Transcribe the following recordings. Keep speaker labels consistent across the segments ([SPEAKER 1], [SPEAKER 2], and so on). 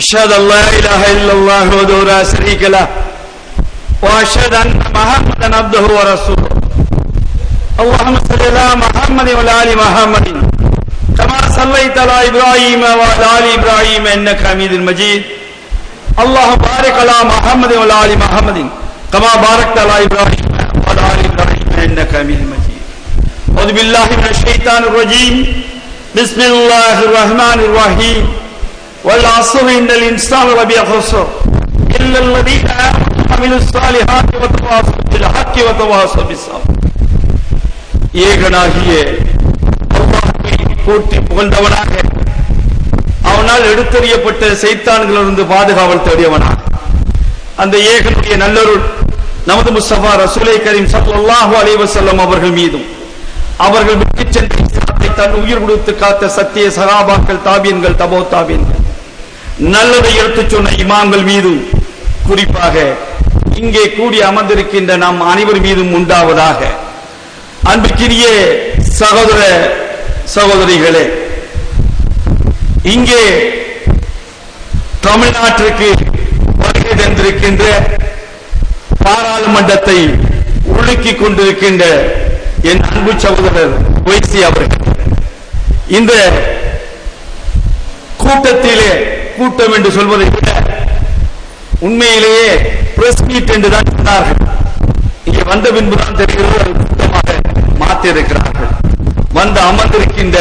[SPEAKER 1] أشهد أن لا إله إلا الله وحده لا شريك له وأشهد أن محمدا عبده ورسوله اللهم صل على محمد وعلى آل محمد كما صليت على إبراهيم وعلى آل إبراهيم إنك حميد مجيد اللهم بارك على محمد وعلى آل محمد كما باركت على إبراهيم وعلى آل إبراهيم إنك حميد مجيد أعوذ بالله من الشيطان الرجيم بسم الله الرحمن الرحيم والعصر إن الإنسان لفي خسر إلا الذين آمنوا وعملوا الصالحات وتواصوا بالحق وتواصوا بالصبر. ஏகனாகிய அல்லாஹ்வை போற்றி புகழ்ந்தவனாக, அவனால் எடுத்தறியப்பட்ட சைத்தான்களிலிருந்து பாதுகாவல் தேடியவனாக, அந்த ஏகனுடைய நல்லருள் நமது முஸ்தபா ரசூலை கரீம் ஸல்லல்லாஹு அலைஹி வஸல்லம் அவர்கள் மீதும், அவர்கள் விட்டு சென்ற இஸ்லாத்தை தன் உயிர் கொடுத்து காத்த சத்திய சஹாபாக்கள், தாபியன்கள், தபோ தாபியன்கள், நல்லதை எடுத்துச் சொன்ன இமாம்கள் மீதும், குறிப்பாக இங்கே கூடி அமர்ந்திருக்கின்ற நாம் அனைவர் மீதும் உண்டாவதாக. அன்பிற்கினிய சகோதர சகோதரிகளே, இங்கே தமிழ்நாட்டிற்கு வருகை தந்திருக்கின்ற, பாராளுமன்றத்தை உலுக்கிக் கொண்டிருக்கின்ற என் அன்பு சகோதரர் ஒய்சி அவர்கள், இந்த கூட்டத்திலே, கூட்டம் என்று சொல்வதை விட உண்மையிலேயே பிரஸ் மீட் என்றுதான் சொன்னார்கள். இங்கே வந்த பின்புதான் தெரிகிறது கூட்டமாக மாற்றியிருக்கிறார்கள். வந்து அமர்ந்திருக்கின்ற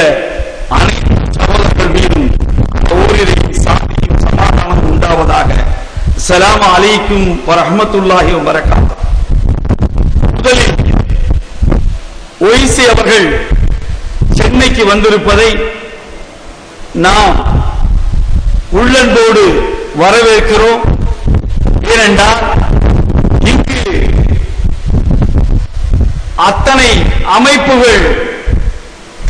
[SPEAKER 1] அனைத்து சகோதரர்கள் மீதும் ஊரிலேயும் சாந்தியும் சமாதானம் உண்டாவதாக. ஸலாமு அலைக்கும் வரஹ்மத்துல்லாஹி வபரகாத்துஹு. முதலில் ஒய்சி அவர்கள் சென்னைக்கு வந்திருப்பதை நாம் உள்ளன்போடு வரவேற்கிறோம். ஏனென்றால் இங்கு அத்தனை அமைப்புகள்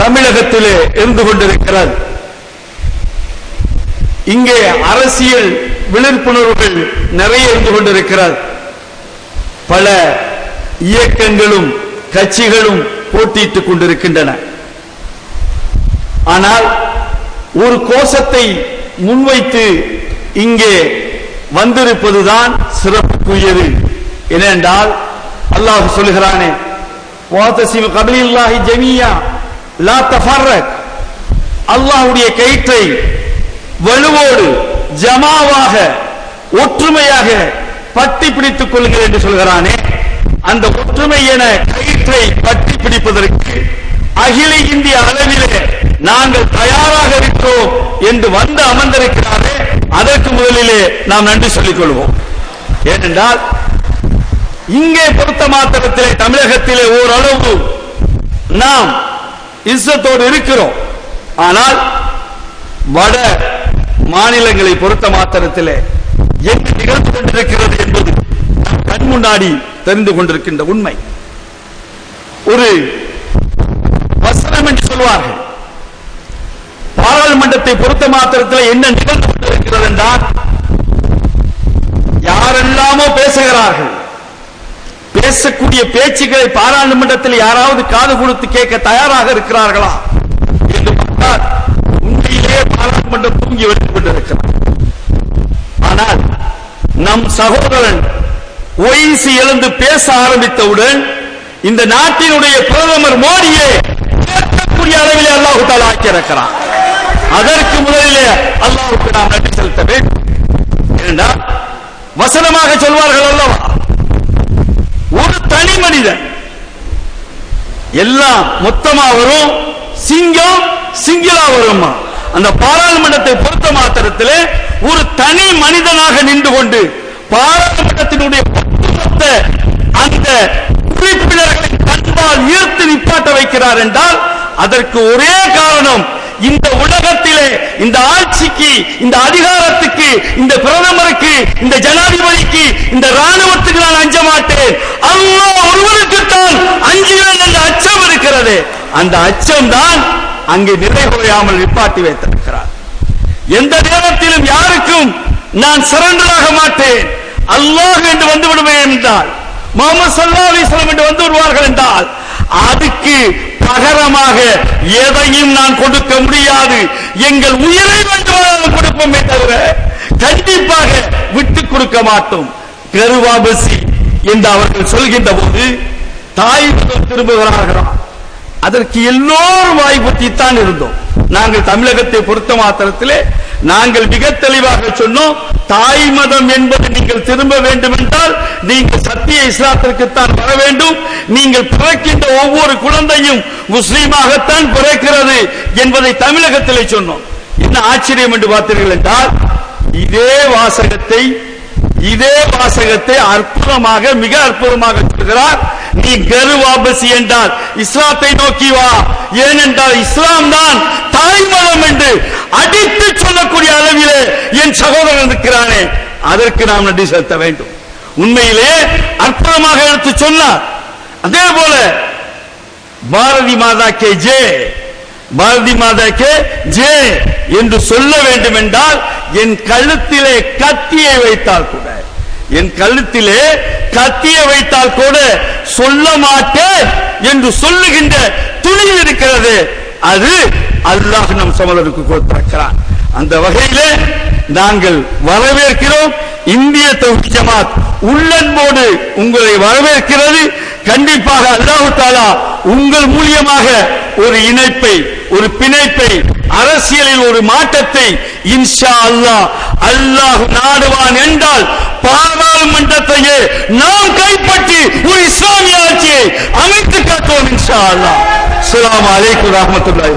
[SPEAKER 1] தமிழகத்திலே இருந்து கொண்டிருக்கிறது. இங்கே அரசியல் விழிப்புணர்வுகள் நிறைய இருந்து கொண்டிருக்கிறது. பல இயக்கங்களும் கட்சிகளும் போட்டியிட்டுக் கொண்டிருக்கின்றன. ஆனால் ஒரு கோஷத்தை முன்வைத்து இங்கே வந்திருப்பதுதான் சிறப்புக்குரியது. ஏனென்றால் அல்லாஹ் சொல்லுகிறானே, வாதஸிமு பிஹபிலில்லாஹி ஜமீஆ லா தஃபர்ரக், அல்லாஹ்வுடைய கயிற்றை வலுவோடு ஜமாவாக ஒற்றுமையாக பற்றி பிடித்துக் கொள்ளுங்கள் என்று சொல்கிறானே, அந்த ஒற்றுமை என கயிற்றை பற்றி பிடிப்பதற்கு அகில இந்திய அளவிலே நாங்கள் தயாராக இருக்கிறோம் என்று வந்து அமர்ந்திருக்கிறாரே, அதற்கு முதலிலே நாம் நன்றி சொல்லிக் கொள்வோம். ஏனென்றால் இங்கே பொறுத்த மாத்திரத்திலே தமிழகத்திலே ஓரளவு நாம் இஸ்ஸத்தோடு இருக்கிறோம். ஆனால் வட மாநிலங்களை பொறுத்த மாத்திரத்திலே என்ன நிகழ்ந்து கொண்டிருக்கிறது என்பது கண் முன்னாடி தெரிந்து கொண்டிருக்கின்ற உண்மை. ஒரு வசனம் என்று சொல்வார்கள். பாராளுமன்றத்தை பொறுத்த மாத்திரத்தில் என்ன நிகழ்ந்து கொண்டிருக்கிறது என்றால், யாரெல்லாமோ பேசுகிறார்கள். பேசக்கூடிய பேச்சுக்களை பாராளுமன்றத்தில் யாராவது காது கொடுத்து கேட்க தயாராக இருக்கிறார்களா என்று பார்த்தால் உண்மையிலே பாராளுமன்றம் தூங்கி வைத்துக் கொண்டிருக்கிறார். ஆனால் நம் சகோதரன் ஒய்சி எழுந்து பேச ஆரம்பித்தவுடன் இந்த நாட்டினுடைய பிரதமர் மோடியை கேட்கக்கூடிய அளவிலே அல்லாஹ் தஆலா ஆக்கியிருக்கிறார். அதற்கு முதலிலே அல்லாஹ்வுக்கு நாம் நன்றி செலுத்த வேண்டும். ஏனென்றால் வசனமாக சொல்வார்கள் அல்லவா, ஒரு தனி மனிதன் எல்லாம் மொத்தமா வரும், சிங்கம் சிங்கிளா வரும். அந்த பாராளுமன்றத்தை பொறுத்த மாத்திரத்திலே ஒரு தனி மனிதனாக நின்று கொண்டு பாராளுமன்றத்தினுடைய ஒட்டுமொத்த அந்த உறுப்பினர்களை கண்பால் ஈர்த்து நிப்பாட்ட வைக்கிறார் என்றால் அதற்கு ஒரே காரணம், இந்த உலகத்திலே இந்த ஆட்சிக்கு, இந்த அதிகாரத்துக்கு, இந்த பிரதமருக்கு, இந்த ஜனாதிபதிக்கு, இந்த ராணுவத்துக்கு நான் அஞ்ச மாட்டேன், அல்லாஹ் ஒருவருக்குத்தான் அஞ்சுவேன் என்ற அச்சம் இருக்கிறது. அந்த அச்சம் தான் அங்கே நிறைகுறையாமல் நிப்பாட்டி வைத்திருக்கிறார். எந்த நேரத்திலும் யாருக்கும் நான் சரண்டராக மாட்டேன், அல்லாஹ் என்று வந்து விடுவேன் என்றால், முஹம்மது ஸல்லல்லாஹு அலைஹி வஸல்லம் என்று வந்து விடுவார்கள் என்றால் அதுக்கு பகரமாக எதையும் நான் கொடுக்க முடியாது. எங்கள் உயிரை வேண்டுமானாலும் கொடுப்போமே தவிர கொடுக்க மாட்டோம். கருவாபசி என்று அவர்கள் சொல்கின்ற போது தாய் மதம் திரும்புகிறார்களா? அதற்கு எல்லோரும் வாய்ப்புத்தான் இருந்தோம். நாங்கள் தமிழகத்தை பொறுத்த மாத்திரத்திலே நாங்கள் மிக தெளிவாக சொன்னோம், தாய் மதம் என்பது நீங்கள் திரும்ப வேண்டும் என்றால் நீங்கள் சத்திய இஸ்லாத்திற்குத்தான் வர வேண்டும். நீங்கள் பிறக்கின்ற ஒவ்வொரு குழந்தையும் முஸ்லீமாகத்தான் பிறக்கிறது என்பதை தமிழகத்திலே சொன்னோம். என்ன ஆச்சரியம் என்று பார்த்தீர்கள் என்றால் இதே வாசகத்தை அற்புதமாக மிக அற்புதமாக சொல்கிறார். நீ கருவாபசி என்றால் இஸ்லாத்தை நோக்கி வா, ஏனென்றால் இஸ்லாம் தான் தாய் மதம் என்று அடித்து சொல்லக்கூடிய அளவிலே என் சகோதரன் இருக்கிறானே, அதற்கு நாம் நன்றி செலுத்த வேண்டும். உண்மையிலே அற்புதமாக எடுத்து சொன்னார். அதே போல பாரதி மாதா கே ஜெய், பாரதி மாதா கே ஜெய் என்று சொல்ல வேண்டும் என்றால் என் கழுத்திலே கத்தியை வைத்தால் கூட, என் கழுத்திலே கத்தியை வைத்தால் கூட சொல்ல மாட்டேன் என்று சொல்லுகின்ற துணிவு இருக்கிறது. அது அல்லாஹ் நம் சமூகத்துக்கு கொடுத்திருக்கிறான். அந்த வகையிலே நாங்கள் வரவேற்கிறோம். இந்திய தௌஹீத் ஜமாத் உள்ளன்போடு உங்களை வரவேற்கிறது. கண்டிப்பாக அல்லாஹ் தஆலா உங்கள் மூலியமாக ஒரு இணைப்பை, ஒரு பிணைப்பை, அரசியலில் ஒரு மாற்றத்தை இன்ஷா அல்லாஹ் அல்லாஹ் நாடுவான் என்றால் பாராளுமன்றத்தையே நாம் கைப்பற்றி ஒரு இஸ்லாமிய ஆட்சியை அமைத்து காட்டுவோம் இன்ஷா அல்லாஹ். அஸ்ஸலாமு அலைக்கும் வரஹ்மத்துல்லாஹி.